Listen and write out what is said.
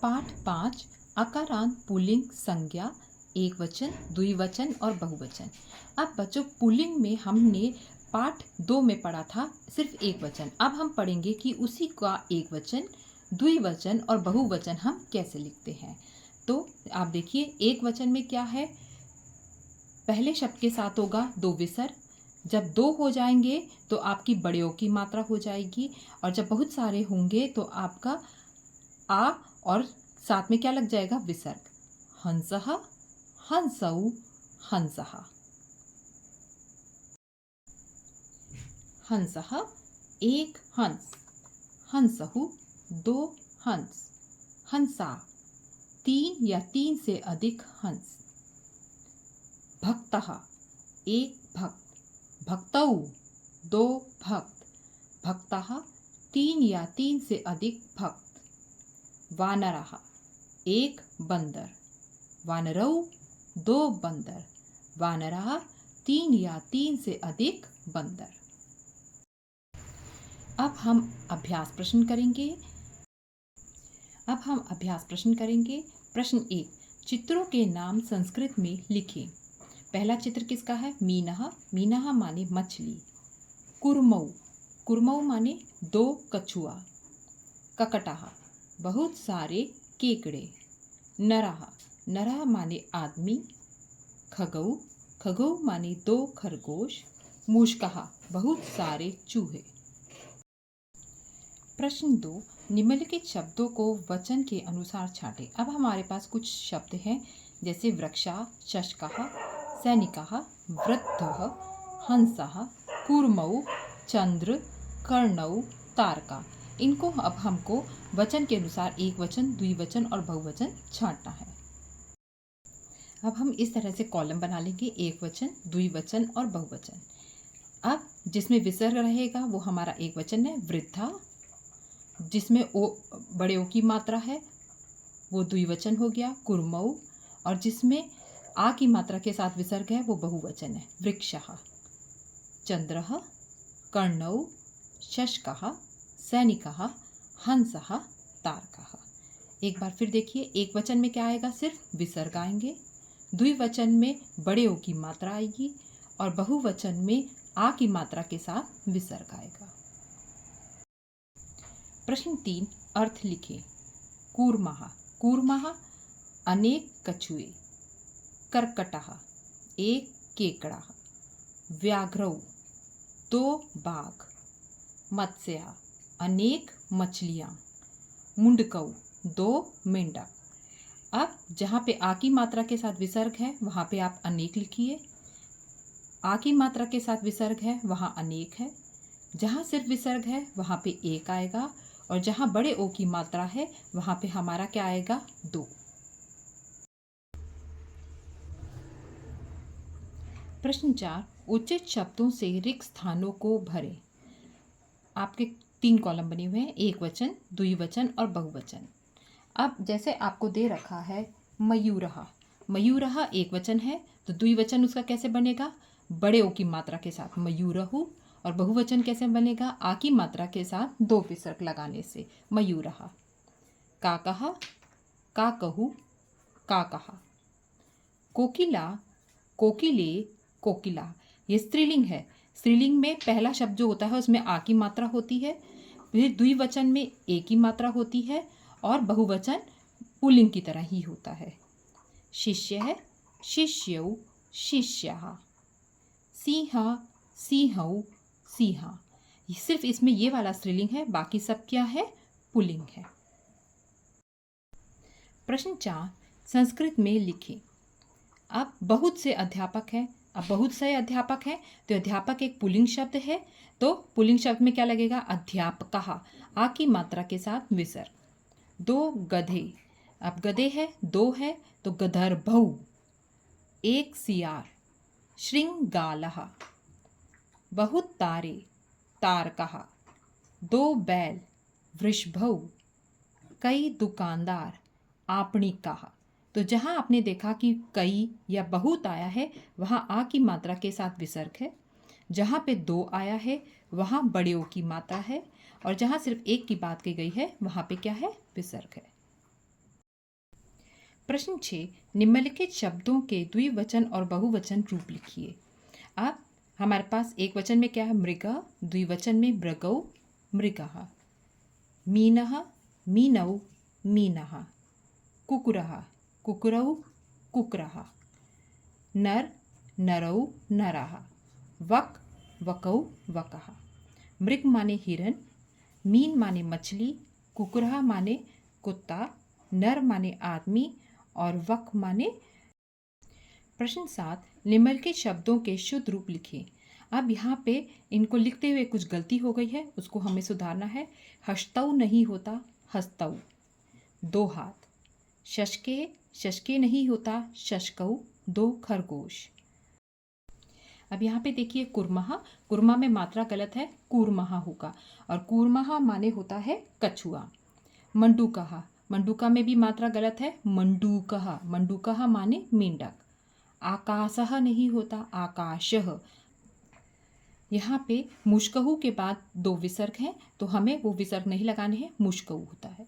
पाठ 5 आकारांत पुल्लिंग संज्ञा एक वचन द्विवचन और बहुवचन। अब बच्चों पुल्लिंग में हमने पाठ 2 में पढ़ा था सिर्फ एक वचन। अब हम पढ़ेंगे कि उसी का एक वचन द्विवचन और बहुवचन हम कैसे लिखते हैं। तो आप देखिए एक वचन में क्या है, पहले शब्द के साथ होगा दो विसर्ग। जब दो हो जाएंगे तो आपकी बड़ेयों की मात्रा हो जाएगी, और जब बहुत सारे होंगे तो आपका आ और साथ में क्या लग जाएगा, विसर्ग। हंसः हंसौ हंसः। हंसः एक हंस, हंसहु दो हंस, हंसा तीन या तीन से अधिक हंस। भक्तः एक भक्त, भक्तौ दो भक्त, भक्तः तीन या तीन से अधिक भक्त। वानरः एक बंदर, वानरौ दो बंदर, वानरः तीन या तीन से अधिक बंदर। अब हम अभ्यास प्रश्न करेंगे। प्रश्न 1, चित्रों के नाम संस्कृत में लिखें। पहला चित्र किसका है, मीनः। मीनः माने मछली। कुर्मौ, कुर्मौ माने दो कछुआ। ककटः बहुत सारे केकड़े। नरः, नरः माने आदमी। खगौ, खगौ माने दो खरगोश। मूषकः बहुत सारे चूहे। प्रश्न 2, निम्नलिखित शब्दों को वचन के अनुसार छांटें। अब हमारे पास कुछ शब्द हैं जैसे वृक्षा, शशकः, सैनिकः, वृद्धः, हंसः, कूर्मौ, चंद्र, कर्णौ, तारका। इनको अब हमको वचन के अनुसार एक वचन द्विवचन और बहुवचन छांटना है। अब हम इस तरह से कॉलम बना लेंगे, एक वचन द्विवचन और बहुवचन। अब जिसमें विसर्ग रहेगा वो हमारा एक वचन है। वृद्धा, जिसमें ओ बड़े ओ की मात्रा है वो द्विवचन हो गया, कुर्मौ। और जिसमें आ की मात्रा के साथ विसर्ग है वो बहुवचन है, वृक्षः। चंद्रः, कर्णौ, शशकः, सैनिकः, हंसः, तारकः। एक बार फिर देखिए, एक वचन में क्या आएगा, सिर्फ विसर्ग आएंगे। द्विवचन में बड़े ओ की मात्रा आएगी और बहुवचन में आ की मात्रा के साथ विसर्ग आएगा। प्रश्न 3, अर्थ लिखें। कूर्मः, कूर्मः अनेक कछुए। कर्कटः एक केकड़ा। व्याघ्रौ दो बाघ। मत्स्यः अनेक मछलियाँ। मुंडकौ दो मेंढक। अब जहाँ पे आ की मात्रा के साथ विसर्ग है वहाँ पे आप अनेक लिखिए, आ की मात्रा के साथ विसर्ग है वहाँ अनेक है। जहाँ सिर्फ विसर्ग है वहाँ पे एक आएगा, और जहाँ बड़े ओ की मात्रा है वहाँ पे हमारा क्या आएगा, दो। प्रश्न 4, उचित शब्दों से रिक्त स्थानों को भरें। आपके 3 कॉलम बने हुए हैं, एक वचन द्विवचन और बहुवचन। अब जैसे आपको दे रखा है मयूरः, मयूरः एक वचन है तो द्विवचन उसका कैसे बनेगा, बड़े ओ की मात्रा के साथ मयूरहु। और बहुवचन कैसे बनेगा, आ की मात्रा के साथ दो विसर्ग लगाने से, मयूरः। काकः, काकहु, काकः। कोकिला, कोकिले, कोकिला। ये स्त्रीलिंग है। स्त्रीलिंग में पहला शब्द जो होता है उसमें आ की मात्रा होती है, फिर द्विवचन में ए की मात्रा होती है, और बहुवचन पुल्लिंग की तरह ही होता है। शिष्य है, शिष्यौ, शिष्यः। सिंह, सिंहौ, सिंहा। सिर्फ इसमें ये वाला स्त्रीलिंग है, बाकी सब क्या है, पुल्लिंग है। प्रश्न 4, संस्कृत में लिखें। अब बहुत से अध्यापक हैं, तो अध्यापक एक पुल्लिंग शब्द है, तो पुल्लिंग शब्द में क्या लगेगा, अध्यापकः, आ की मात्रा के साथ विसर्ग। दो गधे, अब गधे है, दो है तो गधर्भौ। एक सियार, श्रृंगालः। बहुत तारे, तारकः। दो बैल, वृषभौ। कई दुकानदार, आपणिकः। तो जहाँ आपने देखा कि कई या बहुत आया है वहाँ आ की मात्रा के साथ विसर्ग है, जहाँ पे दो आया है वहाँ बड़े ओ की मात्रा है, और जहाँ सिर्फ एक की बात की गई है वहाँ पे क्या है, विसर्ग है। प्रश्न 6, निम्नलिखित शब्दों के द्विवचन और बहुवचन रूप लिखिए। अब हमारे पास एक वचन में क्या है? मृगः, द्विवचन में मृगौ, मृगः। मीनः, मीनौ, मीनः। कुकुरः, कुकुरौ, कुकुरः। नर, नरौ, नरः। वक, वकौ, वकः। मृग माने हिरन, मीन माने मछली, कुकुरः माने कुत्ता, नर माने आदमी और वक माने। प्रश्न 7, निम्नलिखित शब्दों के शुद्ध रूप लिखें। अब यहाँ पे इनको लिखते हुए कुछ गलती हो गई है, उसको हमें सुधारना है। हस्तौ नहीं होता, हस्तौ। 2 हाथ। शशके, शशके नहीं होता, शशकौ। 2 खरगोश। अब यहाँ पे देखिए कुरमहा, कुरमा में मात्रा गलत है, कूरमहा होगा और कूरमहा माने होता है कछुआ। मंडूकहा, मंडूका में भी मात्रा गलत है, मंडूकहा, मंडूकहा माने मेंढक। आकाशः नहीं होता, आकाशः। यहाँ पे मुश्कहु के बाद 2 विसर्ग हैं तो हमें वो विसर्ग नहीं लगाने हैं, मुश्कहु होता है।